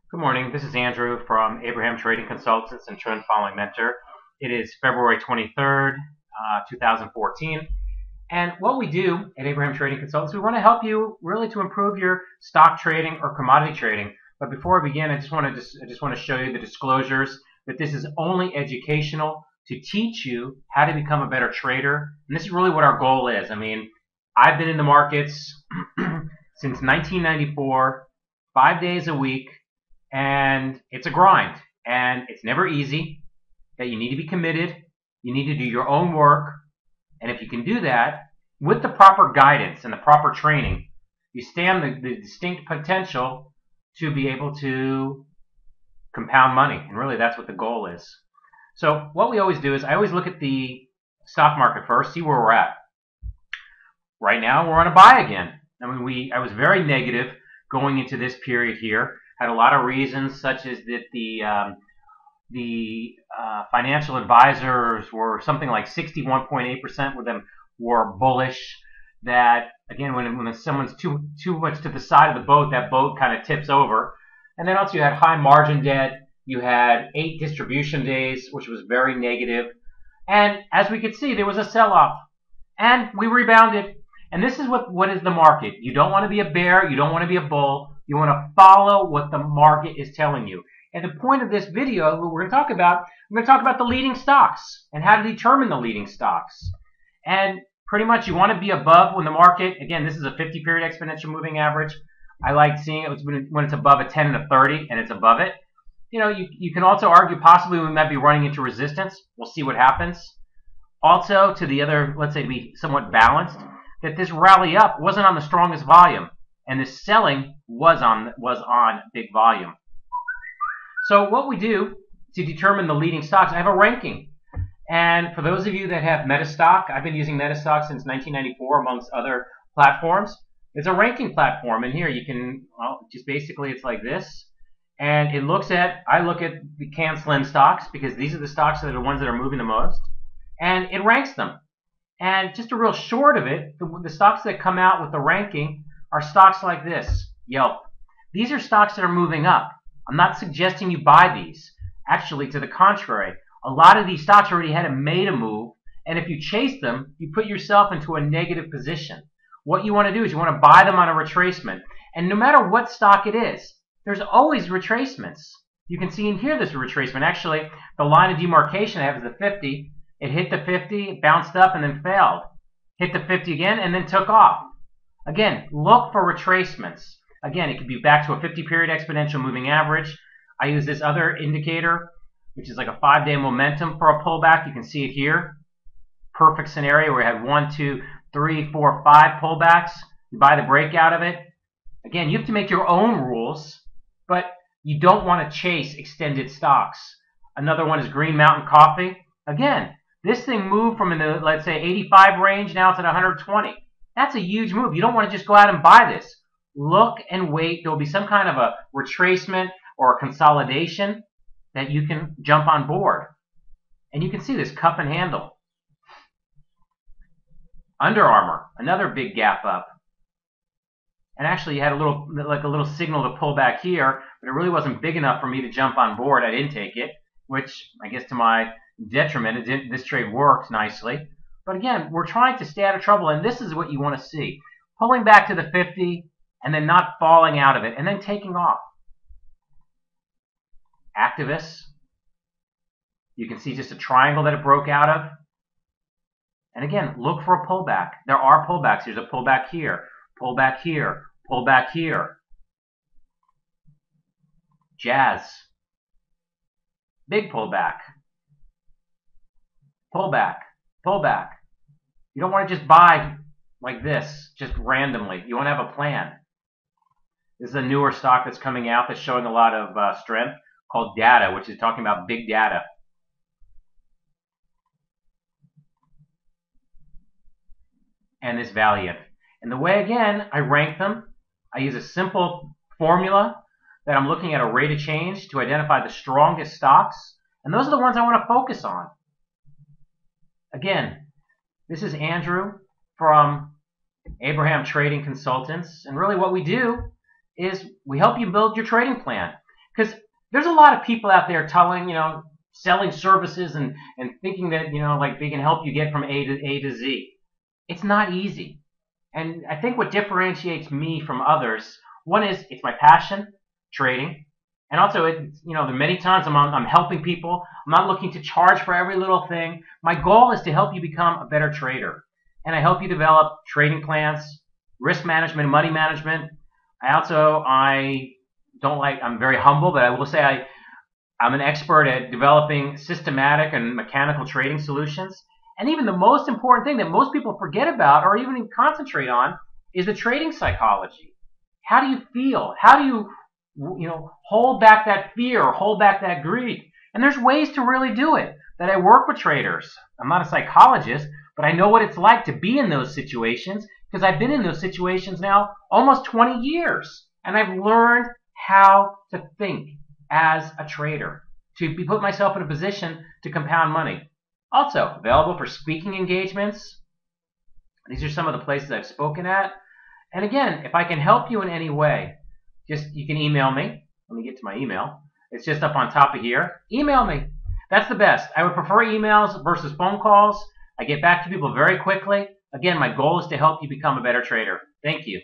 Good morning. This is Andrew from Abraham Trading Consultants and Trend Following Mentor. It is February 23rd, 2014. And what we do at Abraham Trading Consultants, we want to help you really to improve your stock trading or commodity trading. But before I begin, I just want to show you the disclosures that this is only educational to teach you how to become a better trader. And this is really what our goal is. I mean, I've been in the markets since 1994, 5 days a week. And it's a grind, and it's never easy, that you need to be committed, you need to do your own work, and if you can do that, with the proper guidance and the proper training, you stand the distinct potential to be able to compound money, and really that's what the goal is. So what we always do is I always look at the stock market first, see where we're at. Right now we're on a buy again. I mean, I was very negative going into this period here. Had a lot of reasons, such as that the financial advisors were something like 61.8% of them were bullish. That again, when someone's too much to the side of the boat, that boat kind of tips over. And then also you had high margin debt. You had 8 distribution days, which was very negative. And as we could see, there was a sell-off, and we rebounded. And this is what is the market. You don't want to be a bear. You don't want to be a bull. You want to follow what the market is telling you. And the point of this video, what we're going to talk about, the leading stocks and how to determine the leading stocks. And pretty much you want to be above when the market, again, this is a 50-period exponential moving average. I like seeing it when it's above a 10 and a 30 and it's above it. You know, you can also argue possibly we might be running into resistance. We'll see what happens. Also, to the other, let's say to be somewhat balanced, that this rally up wasn't on the strongest volume, and this selling was on big volume. So what we do to determine the leading stocks, I have a ranking. And for those of you that have Metastock, I've been using Metastock since 1994 amongst other platforms. It's a ranking platform, and here you can, well, just basically it's like this. And it looks at, I look at the can-slim stocks because these are the stocks that are the ones that are moving the most. And it ranks them. And just a real short of it, the stocks that come out with the ranking are stocks like this, YELP. These are stocks that are moving up. I'm not suggesting you buy these. Actually, to the contrary, a lot of these stocks already made a move, and if you chase them, you put yourself into a negative position. What you want to do is you want to buy them on a retracement. And no matter what stock it is, there's always retracements. You can see in here this retracement. Actually, the line of demarcation I have is the 50. It hit the 50, it bounced up, and then failed. Hit the 50 again, and then took off. Again, look for retracements. Again, it could be back to a 50-period exponential moving average. I use this other indicator, which is like a 5-day momentum for a pullback. You can see it here. Perfect scenario where we had 1, 2, 3, 4, 5 pullbacks. You buy the breakout of it. Again, you have to make your own rules, but you don't want to chase extended stocks. Another one is Green Mountain Coffee. Again, this thing moved from in the, let's say, 85 range, now it's at 120. That's a huge move. You don't want to just go out and buy this. Look and wait. There will be some kind of a retracement or a consolidation that you can jump on board. And you can see this cup and handle. Under Armour, another big gap up. And actually you had a little signal to pull back here, but it really wasn't big enough for me to jump on board. I didn't take it, which I guess to my detriment, this trade worked nicely. But again, we're trying to stay out of trouble, and this is what you want to see. Pulling back to the 50 and then not falling out of it and then taking off. Activists. You can see just a triangle that it broke out of. And again, look for a pullback. There are pullbacks. There's a pullback here, pullback here, pullback here. Jazz. Big pullback. Pullback. Pullback. You don't want to just buy like this, just randomly. You want to have a plan. This is a newer stock that's coming out that's showing a lot of strength called Data, which is talking about big data. And this Valiant. And the way, again, I rank them, I use a simple formula that I'm looking at a rate of change to identify the strongest stocks. And those are the ones I want to focus on. Again, this is Andrew from Abraham Trading Consultants. And really what we do is we help you build your trading plan. Because there's a lot of people out there telling, selling services and thinking that, like they can help you get from A to Z. It's not easy. And I think what differentiates me from others, one is it's my passion, trading. And also, there are many times I'm helping people. I'm not looking to charge for every little thing. My goal is to help you become a better trader. And I help you develop trading plans, risk management, money management. I'm very humble, but I will say I'm an expert at developing systematic and mechanical trading solutions. And even the most important thing that most people forget about or even concentrate on is the trading psychology. How do you feel? How do you hold back that fear or hold back that greed? And there's ways to really do it. That I work with traders. I'm not a psychologist, but I know what it's like to be in those situations because I've been in those situations now almost 20 years. And I've learned how to think as a trader, to put myself in a position to compound money. Also, available for speaking engagements. These are some of the places I've spoken at. And again, if I can help you in any way, you can email me. Let me get to my email. It's just up on top of here. Email me. That's the best. I would prefer emails versus phone calls. I get back to people very quickly. Again, my goal is to help you become a better trader. Thank you.